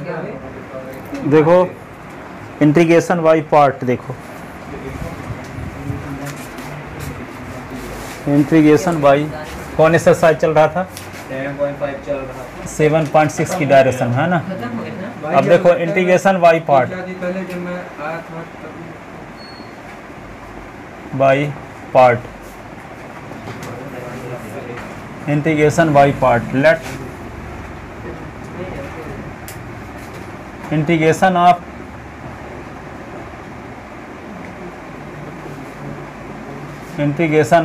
देखो integration by part, देखो integration by कौन एक्सरसाइज चल रहा था? 7.5 चल रहा था। 7.6 की डायरेक्शन है ना। अब देखो इंटीग्रेशन बाई पार्ट, पहले जब मैं आया था by part, integration by part, let integration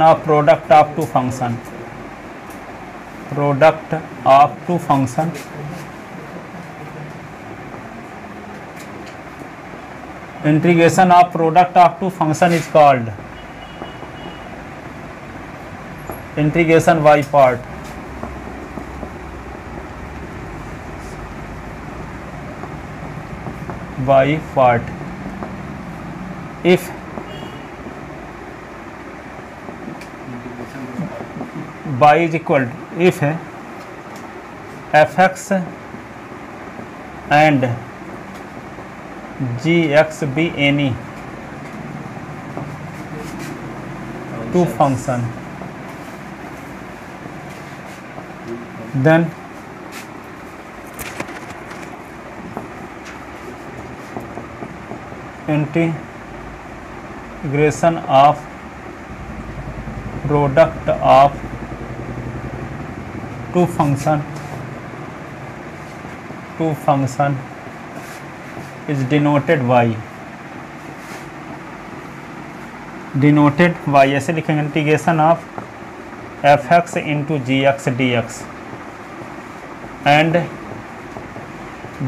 of product of two function, product of two function integration of product of two function is called integration by part. By part if by is equal if fx and gx be any two function, then integration of product of two function is denoted by ऐसे लिखेंगे integration of fx into gx dx and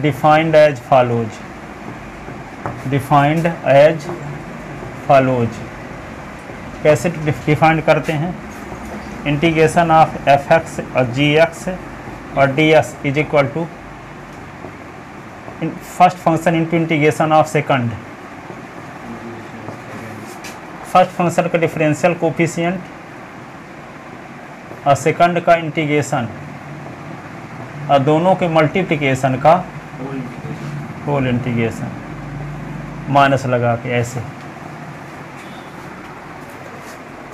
defined as follows, कैसे defined करते हैं? Integration of fx और gx और ds is equal to first function into integration of second, first function का differential coefficient और second का इंटीग्रेशन और दोनों के मल्टीप्लिकेशन का होल इंटीग्रेशन, माइनस लगा के ऐसे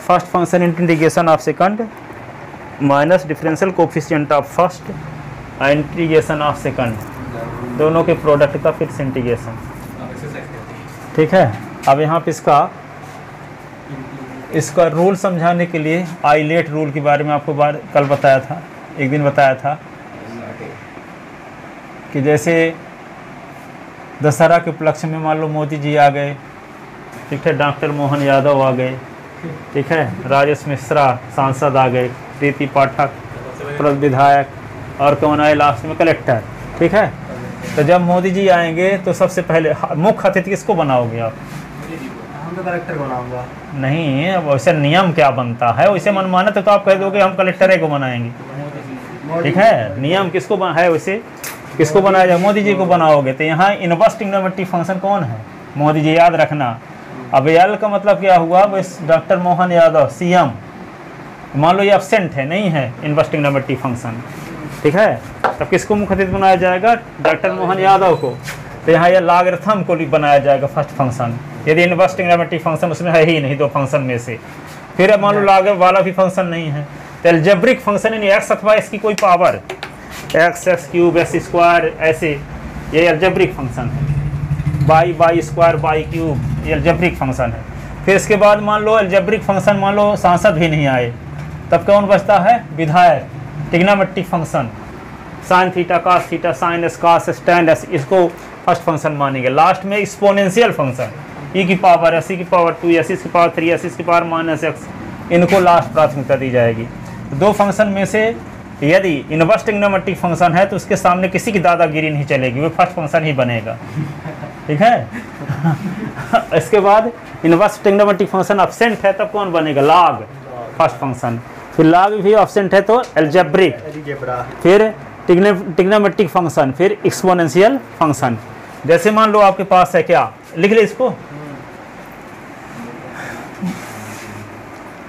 first function integration of second minus differential coefficient of first और इंटीग्रेशन ऑफ सेकंड, दोनों के प्रोडक्ट का फिर से इंटीग्रेशन। ठीक है। अब यहाँ पे इसका रूल समझाने के लिए आइलेट रूल के बारे में आपको कल बताया था, एक दिन बताया था कि जैसे दशहरा के उपलक्ष्य में मान लो मोदी जी आ गए, ठीक है, डॉक्टर मोहन यादव आ गए, ठीक है, राजेश मिश्रा सांसद आ गए, प्रीति पाठक विधायक और कौन आए लास्ट में? कलेक्टर। ठीक है। तो जब मोदी जी आएंगे तो सबसे पहले मुख्य अतिथि किसको बनाओगे आप? हम तो कलेक्टर बनाऊंगा। नहीं, अब वैसे नियम क्या बनता है? वैसे मनमाना तो आप कह दोगे हम कलेक्टर को बनाएंगे। ठीक है। नियम किसको है? वैसे किसको बनाया जाए? मोदी जी को बनाओगे। तो यहाँ इनवर्स ट्रिग्नोमेट्रिक फंक्शन कौन है? मोदी जी, याद रखना। अब एल का मतलब क्या हुआ? बस डॉक्टर मोहन यादव सीएम, मान लो ये एब्सेंट है, नहीं है इनवर्स ट्रिग्नोमेट्रिक फंक्शन। ठीक है। तब किसको मुख्य अतिथि बनाया जाएगा? डॉक्टर मोहन यादव को। तो यहाँ ये लॉगरिथम को बनाया जाएगा फर्स्ट फंक्शन, यदि इनवर्स ट्रिग्नोमेट्रिक फंक्शन उसमें है ही नहीं दो फंक्शन में से। फिर अब मान लो लॉगर वाला भी फंक्शन नहीं है तो एल्जेब्रिक फंक्शन यानी एक्स अथवा इसकी कोई power, x cube x square, ऐसे ये एल्जेब्रिक फंक्शन है। बाई स्क्वायर बाई क्यूब, ये एल्जेब्रिक फंक्शन है। फिर इसके बाद मान लो एल्जेब्रिक फंक्शन, मान लो सांसद भी नहीं आए, तब कौन बचता है? विधायक, trigonometric function, sine theta cos theta sine x cos x tan x, इसको फर्स्ट फंक्शन मानेंगे। लास्ट में एक्सपोनेंशियल फंक्शन, ई की पावर एस, ई की पावर 2 एस, इस की पावर 3 एस, इसकी पावर माइनस एक्स, इनको लास्ट प्राथमिकता दी जाएगी। दो फंक्शन में से यदि इनवर्स ट्रिग्नोमेट्रिक फंक्शन है तो उसके सामने किसी की दादागिरी नहीं चलेगी, वो फर्स्ट फंक्शन ही बनेगा। ठीक है। इसके बाद इनवर्स ट्रिग्नोमेट्रिक फंक्शन एब्सेंट है तब कौन बनेगा? Log, first function. फिर लॉग भी एब्सेंट है तो एल्जेब्रिक, फिर ट्रिग्नोमेट्रिक फंक्शन, फिर एक्सपोनेंशियल फंक्शन। जैसे मान लो आपके पास है क्या, लिख ले इसको,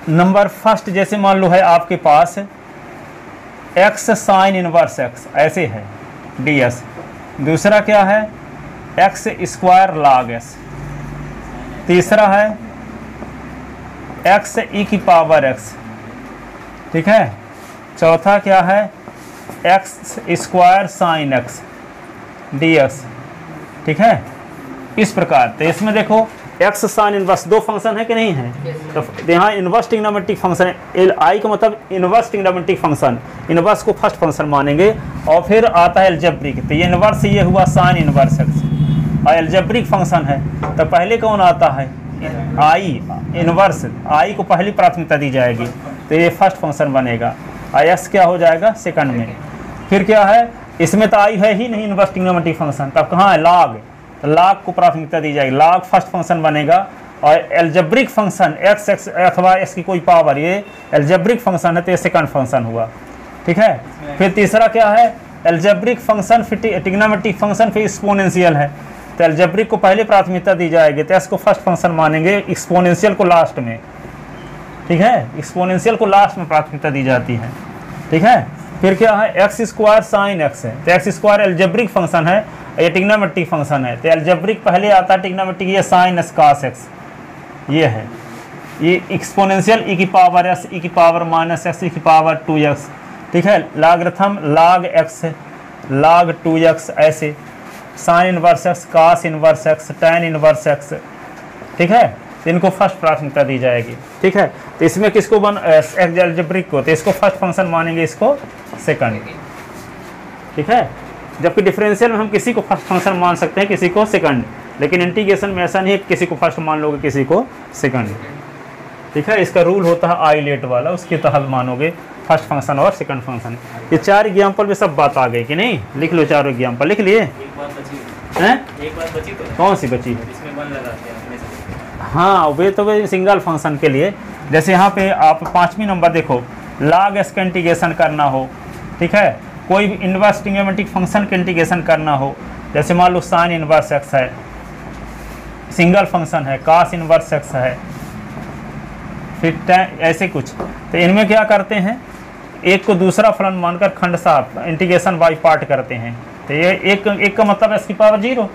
नंबर फर्स्ट। जैसे मान लो है आपके पास एक्स साइन इनवर्स एक्स, ऐसे है ds, दूसरा क्या है एक्स स्क्वायर log s, तीसरा है एक्स ई की पावर एक्स, ठीक है, चौथा क्या है x square sine x d x, ठीक है। इस प्रकार तो इसमें देखो एक्स साइन इनवर्स दो फंक्शन है कि नहीं है, तो यहाँ इनवर्स ट्रिग्नोमेट्रिक फंक्शन है, आई का मतलब इनवर्स ट्रिग्नोमेट्रिक फंक्शन, इनवर्स को फर्स्ट फंक्शन मानेंगे, और फिर आता है एल्जेब्रिक, तो ये इनवर्स ये हुआ साइन इनवर्स एक्स, और एल्जेब्रिक फंक्शन है तो पहले कौन आता है आई इनवर्स, आई को पहली प्राथमिकता दी जाएगी तो ये फर्स्ट फंक्शन बनेगा, और एक्स क्या हो जाएगा सेकंड में। फिर क्या है इसमें तो आई है ही नहीं इनवर्स ट्रिग्नोमेट्रिक फंक्शन, तब कहाँ है लॉग, तो लॉग को प्राथमिकता दी जाएगी, लॉग फर्स्ट फंक्शन बनेगा, और एल्जेब्रिक फंक्शन एक्स एक्स अथवा एक्स की कोई पावर ये एल्जेब्रिक फंक्शन है तो ये सेकंड फंक्शन हुआ, ठीक है। फिर तीसरा क्या है एल्जेब्रिक फंक्शन, फिर ट्रिग्नोमेट्रिक फंक्शन, फिर एक्सपोनेंशियल है, तो एल्जेब्रिक को पहले प्राथमिकता दी जाएगी तो इसको फर्स्ट फंक्शन मानेंगे, एक्सपोनेंशियल को लास्ट में, ठीक है, एक्सपोनेंशियल को लास्ट में प्राथमिकता दी जाती है, ठीक है। फिर क्या है एक्स स्क्वायर साइन एक्स है, तो एक्स स्क्वायर एल्जेब्रिक फंक्शन है, ये ट्रिग्नोमेट्रिक फंक्शन है, तो एल्जेब्रिक पहले आता है, ट्रिग्नोमेट्रिक ये साइन एस कास एक्स, ये है, ये एक्सपोनेंशियल ई की पावर एस ई की पावर माइनस एक्स ई की पावर 2x, ठीक है, logarithm log x log 2x, ऐसे sine inverse x cos inverse x tan inverse x, ठीक है, तो इनको फर्स्ट प्राथमिकता दी जाएगी, ठीक है। तो इसमें किसको बन एल्जेब्रिक को, तो इसको फर्स्ट फंक्शन मानेंगे, इसको सेकंड, ठीक है। जबकि डिफरेंशियल में हम किसी को फर्स्ट फंक्शन मान सकते हैं, किसी को सेकंड, लेकिन इंटीग्रेशन में ऐसा नहीं है किसी को फर्स्ट मान लोगे किसी को सेकंड, ठीक है। इसका रूल होता है आइलेट वाला, उसके तहत मानोगे फर्स्ट फंक्शन और सेकंड फंक्शन। ये 4 एग्जाम्पल में सब बात आ गई कि नहीं, लिख लो 4 एग्जाम्पल, लिख लिए हैं, एक बात बची तो कौन सी बची है, इसमें बन लगाते हैं अपने से। हाँ वे तो वे सिंगल फंक्शन के लिए, जैसे यहाँ पे आप 5वीं नंबर देखो log s का इंटीग्रेशन करना हो, ठीक है, कोई भी इनवर्स ट्रिग्नोमेट्रिक फंक्शन का इंटीग्रेशन करना हो, जैसे मान लो साइन इनवर्स एक्स है, सिंगल फंक्शन है, कास इनवर्स एक्स है, फिर ऐसे कुछ, तो इनमें क्या करते हैं एक को दूसरा फलन मानकर खंडशः इंटीग्रेशन बाई पार्ट करते हैं, तो ये एक का मतलब एस की पावर 0,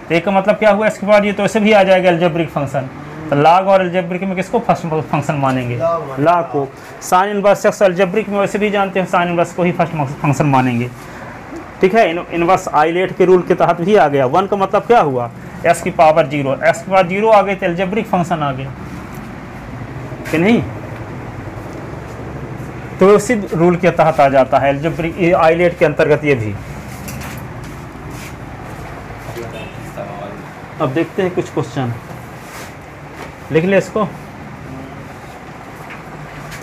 तो एक का मतलब क्या हुआ एस की पावर 0, तो ऐसे भी आ जाएगा एल्जेब्रिक फंक्शन, तो log और एल्जेब्रिक में किसको फर्स्ट फंक्शन मानेंगे log को, साइन इनवर्स एक्स एल्जेब्रिक में वैसे भी जानते हैं साइन इनवर्स को ही फर्स्ट फंक्शन मानेंगे, ठीक है। इनवर्स आइलेट के रूल के तहत भी आ गया, 1 का मतलब क्या हुआ एस की पावर 0, एस की पावर 0 आ गई तो एल्जेब्रिक फंक्शन आ गया कि नहीं, तो उसी रूल के तहत आ जाता है एल्जेब्रिक आइलेट के अंतर्गत ये भी। अब देखते हैं कुछ क्वेश्चन, लिख ले इसको,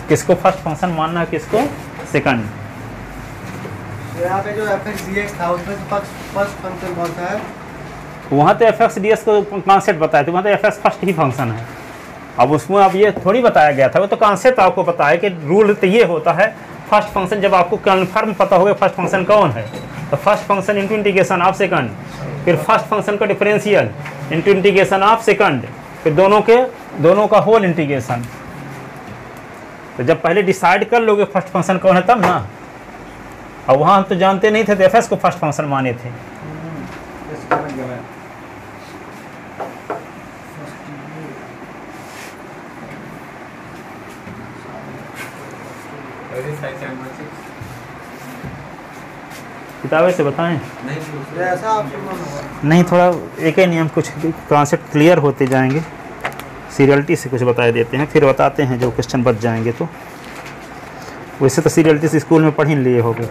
किसको फर्स्ट फंक्शन मानना है किसको सेकंड। यहाँ पे जो fx था उसमें फर्स्ट फंक्शन कौन सा है, वहाँ तो एफ एक्स डी एस को कॉन्सेप्ट बताया था, वहाँ तो एफ एक्स फर्स्ट ही फंक्शन है, अब उसमें अब ये थोड़ी बताया गया था, वो तो कॉन्सेप्ट आपको पता है कि रूल तो ये होता है फर्स्ट फंक्शन, जब आपको कन्फर्म पता होगा फर्स्ट फंक्शन कौन है, तो first function into integration of second, फिर फर्स्ट फंक्शन का differential into integration of second, फिर दोनों का होल इंटीग्रेशन। तो जब पहले डिसाइड कर लोगे फर्स्ट फंक्शन कौन है तब ना, और वहाँ हम तो जानते नहीं थे तो एफ एस को फर्स्ट फंक्शन माने थे। किताबें से बताएं नहीं, थोड़ा एक ही नियम, कुछ कॉन्सेप्ट क्लियर होते जाएंगे, सीरियलिटी से कुछ बताए देते हैं, फिर बताते हैं जो क्वेश्चन बच जाएंगे। तो वैसे तो सीरियलिटी से स्कूल में पढ़ ही लिए होगे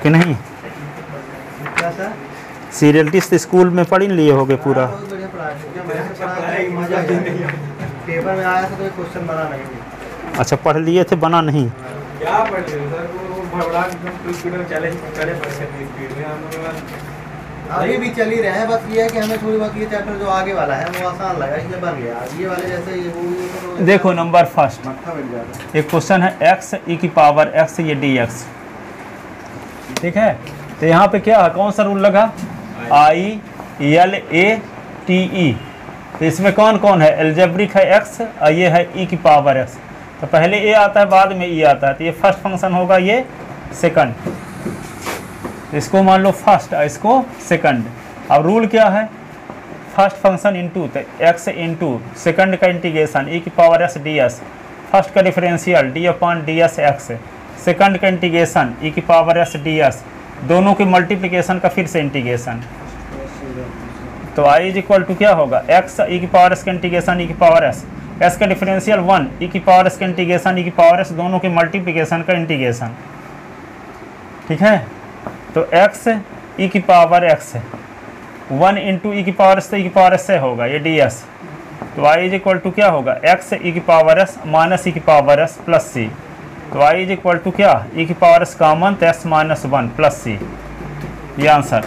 कि नहीं, सीरियलिटी से स्कूल में पढ़ ही लिए होगे पूरा। पेपर में आया था तो क्वेश्चन बना नहीं। अच्छा पढ़ लिए थे, बना नहीं, क्या पढ़ रहे हो सर, वो भगवान एकदम स्पीड में चले स्पीड में हम लोग अभी भी चल ही रहे हैं, बस ये है कि हमें थोड़ी बहुत ये चैप्टर जो आगे वाला है वो आसान लगा इसलिए बन गया, ये वाले जैसे ये वो देखो नंबर फर्स्ट मत्था मिल जाता एक क्वेश्चन है एक्स ई की पावर एक्स ये डी एक्स, ठीक है, तो यहाँ पे क्या है कौन सा रूल लगा I L A T E, तो इसमें कौन कौन है एल्जेब्रिक है एक्स और ये है ई की पावर एक्स, तो पहले ए आता है बाद में ई आता है, तो ये फर्स्ट फंक्शन होगा, ये सेकंड, इसको मान लो फर्स्ट, इसको सेकंड। अब रूल क्या है, फर्स्ट फंक्शन इंटू तो एक्स इंटू सेकंड का इंटीग्रेशन ई की power x d x, first का differential d upon d x x, second का इंटीग्रेशन ई की पावर एस डी एस, दोनों के मल्टीप्लिकेशन का फिर से इंटीग्रेशन। तो आई इज इक्वल टू क्या होगा, एक्स ई की पावर एस का इंटीग्रेशन ई की पावर एस, एस का डिफरेंशियल 1 ई की पावर एस का इंटीग्रेशन ई की पावर एस, दोनों के मल्टीप्लिकेशन का इंटीग्रेशन। ठीक है, तो एक्स ई की पावर एक्स 1 इंटू ई की पावर एस, तो ई की पावर एस से होगा ये डी एस। तो आई इज इक्वल टू क्या होगा, एक्स ई की पावर एस माइनस ई की पावर एस प्लस सी। तो आई इज इक्वल टू क्या, ई की पावर एस कॉमन तो एस माइनस 1 प्लस सी, ये answer.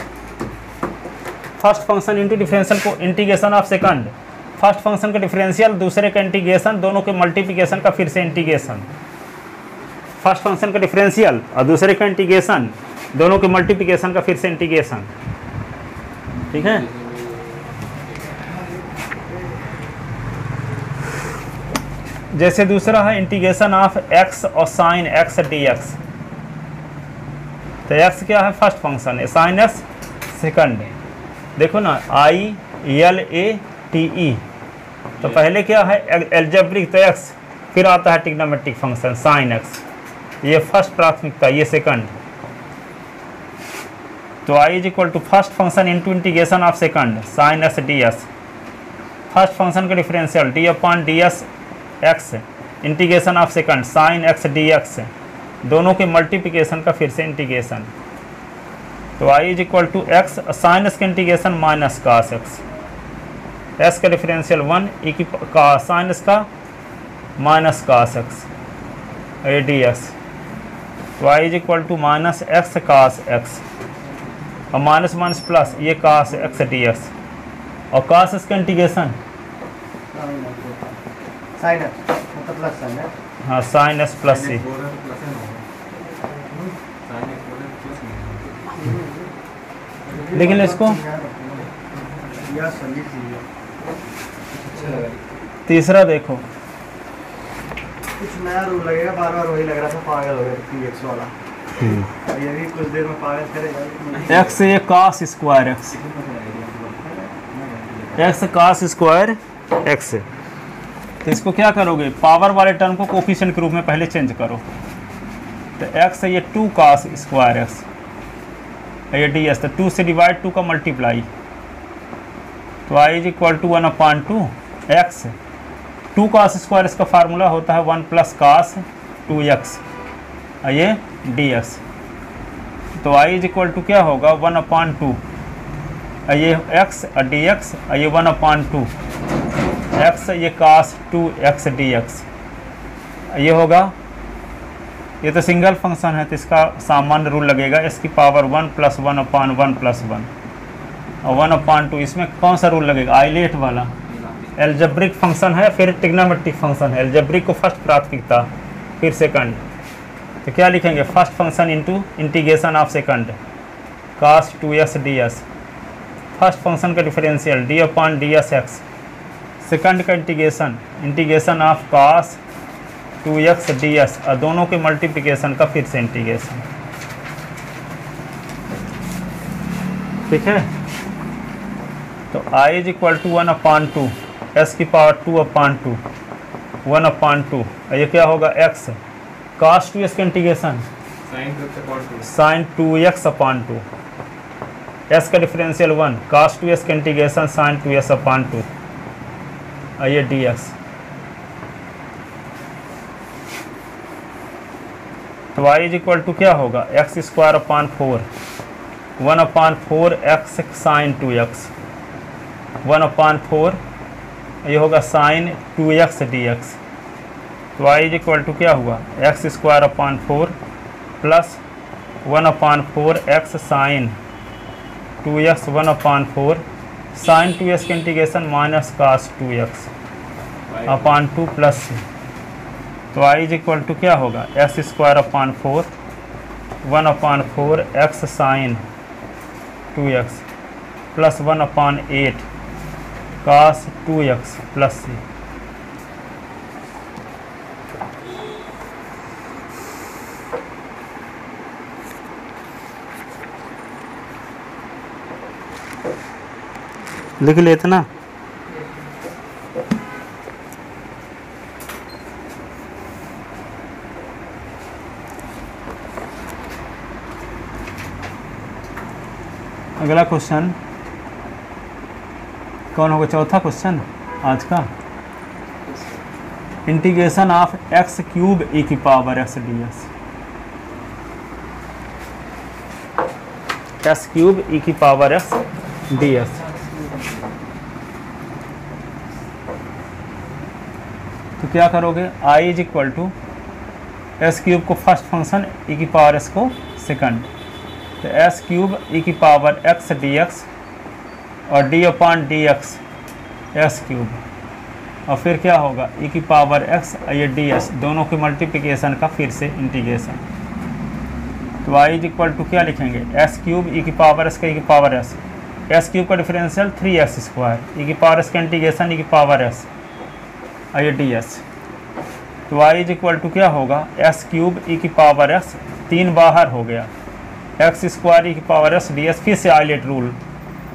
First function into differential को integration of second, first function का डिफरेंशियल दूसरे का इंटीग्रेशन, दोनों के मल्टीप्लिकेशन का फिर से इंटीग्रेशन। फर्स्ट फंक्शन का डिफरेंशियल और दूसरे का इंटीग्रेशन, दोनों के मल्टीप्लिकेशन का फिर से इंटीग्रेशन। ठीक है, जैसे दूसरा है इंटीग्रेशन ऑफ एक्स और साइन एक्स डी एक्स। तो एक्स क्या है, फर्स्ट फंक्शन है, साइन एक्स सेकंड। देखो ना I L A T E, तो पहले क्या है एल्जेब्रिक तो एक्स, फिर आता है ट्रिग्नोमेट्रिक फंक्शन साइन एक्स, ये फर्स्ट प्राथमिकता, ये सेकंड। तो I is equal to first function into integration of second sine x d x, first function का differential d upon d x x, integration of second sine x d x, दोनों के multiplication का फिर से integration. तो I is equal to x sine x का integration minus cos x, x का differential 1 e की का साइन एक्स का minus cos x a d x. तो I is equal to minus x cos x और minus minus plus ये cos x d x, और cos x का integration sine x मतलब प्लस साइन है, हाँ साइन एक्स प्लस सी। लेकिन इसको तीसरा देखो, कुछ नया रूल लगेगा, बार बार वही लग रहा था, पागल हो गया पी एक्स वाला। ये भी कुछ देर में पागल करेगा। एक्स ये cos square x, x cos square x. तो इसको क्या करोगे, पावर वाले टर्म को कोफिशिएंट के रूप में पहले चेंज करो। तो एक्स है ये 2 कास स्क्वायर एक्स, ये डी एस, तो 2 से डिवाइड 2 का मल्टीप्लाई, तो I is equal to 1/2 x. 2 cos square इसका फार्मूला होता है 1 प्लस कास 2x, ये डी एक्स। तो आई इज इक्वल टू क्या होगा 1/2, ये x और डी एक्स, ये 1/2 एक्स, ये कास 2x डी एक्स, ये होगा। ये तो सिंगल फंक्शन है तो इसका सामान्य रूल लगेगा, इसकी पावर 1 प्लस 1/1 प्लस 1 और 1/2। इसमें कौन सा रूल लगेगा, आइलेट वाला। एल्जेब्रिक फंक्शन है, फिर ट्रिग्नोमेट्रिक फंक्शन है, एल्जेब्रिक को फर्स्ट प्राथमिकता फिर सेकंड। तो क्या लिखेंगे, first function into integration of second cos 2x d x, first function का differential d upon d x x, second का integration integration of cos 2x d x, और दोनों के मल्टीप्लिकेशन का फिर से इंटीग्रेशन। ठीक है, तो i is equal to 1/2 s की पावर 2/2 1/2, ये क्या होगा x cos 2x का इंटीग्रेशन sin 2x/2, s का डिफरेंशियल 1 cos 2x का इंटीग्रेशन sin 2s/2, ये dx। तो y इज इक्वल टू क्या होगा, x² 1/4 x sin 2x 1/4, ये होगा sin 2x dx। तो y इज इक्वल टू क्या हुआ, x² plus 1/4 x sin 2x 1/4 sin 2x के integration minus cos 2x/2 plus. तो y इज इक्वल टू क्या होगा, x² 1/4 x sin 2x plus 1/8 cos 2x plus c। लिख लेते ना। अगला क्वेश्चन कौन होगा? चौथा क्वेश्चन आज का, integration of x cube e की power x d x. X cube e की पावर एक्स डी एस। तो क्या करोगे? I is equal to x cube को फर्स्ट फंक्शन, ई की पावर एस को सेकंड। तो एस क्यूब ई की पावर एक्स डी एक्स और d upon d x x cube, और फिर क्या होगा? ई की पावर एक्स ये डी एस, दोनों की मल्टीप्लिकेशन का फिर से इंटीग्रेशन। तो आई इज इक्वल टू क्या लिखेंगे? एस क्यूब ई की पावर एस का ई की पावर एस, एस क्यूब का डिफरेंशियल 3x स्क्वायर, ई की पावर एस का इंटीग्रेशन ई की पावर एस ये डी एस। तो आई इज इक्वल टू क्या होगा? एस क्यूब ई की पावर एस, 3 बाहर हो गया, एक्स स्क्वायर ई की पावर एस डी एस, फिर से आइलेट रूल,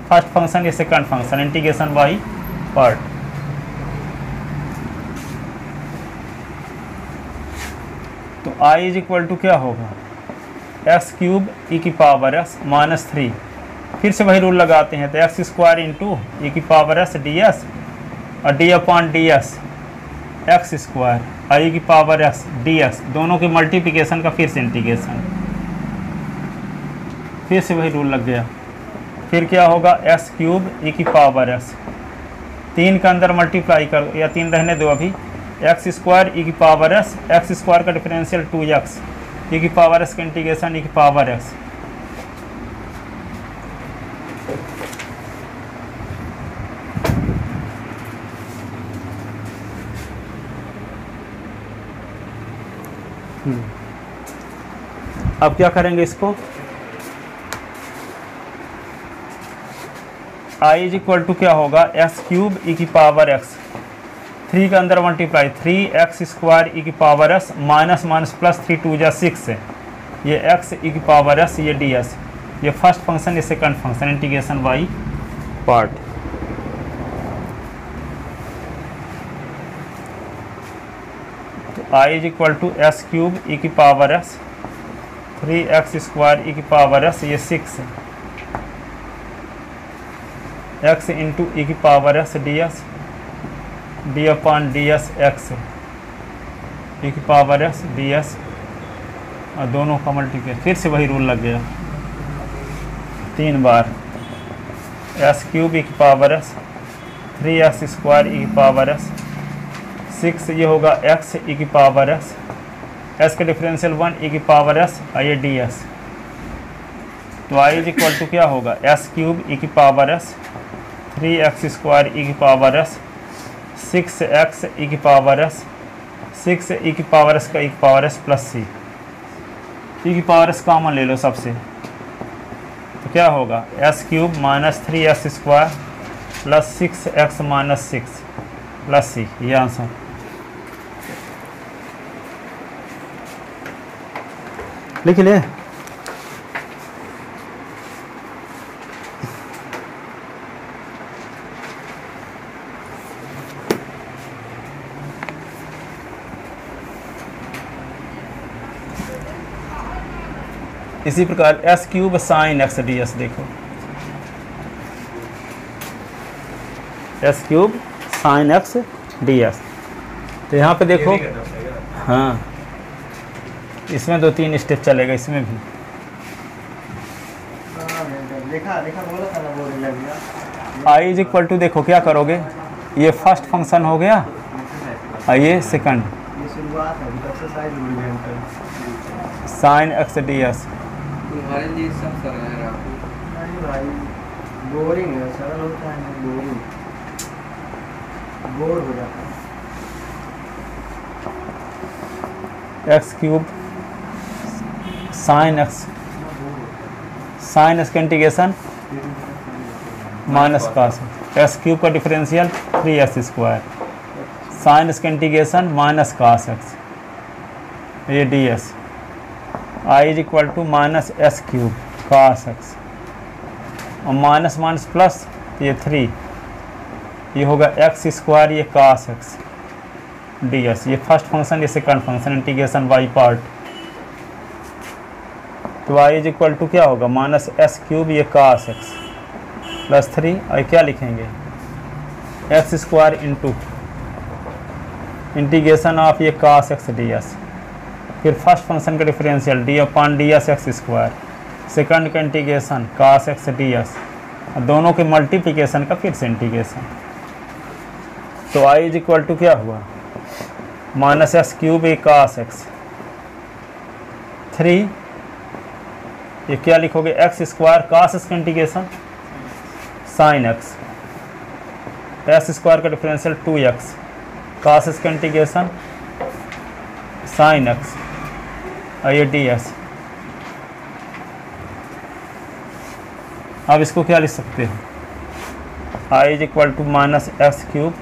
फर्स्ट फंक्शन या second function, integration by part. तो आई इज इक्वल टू क्या होगा? एक्स क्यूब ई की पावर एस माइनस 3, फिर से वही रूल लगाते हैं, तो एक्स स्क्वायर इंटू ई की पावर एस डी एस और d upon d x x square I की पावर एक्स डी एक्स, दोनों के मल्टीप्लिकेशन का फिर से इंटीग्रेशन, फिर से वही रूल लग गया। फिर क्या होगा? एस क्यूब ई की पावर एस, 3 के अंदर मल्टीप्लाई कर, या 3 रहने दो अभी, एक्स स्क्वायर ई की पावर एस, एक्स स्क्वायर का डिफरेंशियल 2x, ई की पावर एस का इंटीग्रेशन ई की पावर एक्स। अब क्या करेंगे इसको? आई इज इक्वल टू क्या होगा? एक्स क्यूब ई की पावर एक्स, 3 के अंदर मल्टीप्लाई, 3x स्क्वायर ई की power x minus minus plus 3 2 जा 6 है, ये x ई की पावर एस ये डी एस, ये फर्स्ट फंक्शन ये second function, integration by part. तो I is equal to x cube e की power S, 3x square e की पावर एस ये 6 है, x इंटू ई की power x d x, d upon d x x e की power x d x, और दोनों का multiplication, फिर से वही रूल लग गया 3 बार, एस क्यूब ई की power S, 3x square e की पावर एस 6, ये होगा x ई की पावर एस, एस का डिफरेंशियल 1 ई की पावर एस ये डी एस। तो आई इज इक्वल टू क्या होगा? एस क्यूब ई की power S, 3x square e की पावर एस, 6x ई की पावर एस, 6 ई की पावर एस का ई की पावर एस प्लस सी, ई की पावर एस कॉमन ले लो सबसे, तो क्या होगा? X cube minus 3x square plus 6x minus 6 plus c, ये आंसर। लिख ले। इसी प्रकार x cube sine x d x, देखो x cube sine x d x, तो यहाँ पे देखो, हाँ इसमें 2-3 स्टेप चलेगा, इसमें भी आई इज इक्वल टू, देखो क्या करोगे? ये फर्स्ट फंक्शन हो गया और ये second, sine x d S. तुम्हारे लिए सब सरल है राहुल, भाई बोरिंग है, सरल होता है बोरिंग, बोर हो जाता है। एक्स क्यूब साइन एक्स का integration minus cos, x cube का डिफरेंशियल 3x स्क्वायर, साइन का इंटीग्रेशन माइनस कास एक्स ये d s. I is equal to minus s cube cos x, और माइनस माइनस प्लस, ये 3, ये होगा x square, ये cos x ds। ये first function, ये second function, integration by part. तो y इज इक्वल टू क्या होगा, माइनस एस क्यूब, ये cos x प्लस 3, और क्या लिखेंगे, x square into integration of ये cos x ds। फिर फर्स्ट फंक्शन का differential d upon d x x square, second का इंटीग्रेशन cos x ds, और दोनों के मल्टीप्लिकेशन का फिर से इंटीग्रेशन। तो i इज इक्वल टू क्या हुआ, माइनस एस क्यूब, ए cos x 3, ये क्या लिखोगे, एक्स स्क्वायर cos x का इंटीग्रेशन sin x, एस स्क्वायर का डिफरेंशियल 2x cos x का इंटीग्रेशन sin x, और ये ds। अब इसको क्या लिख सकते हो, i is equal to minus x cube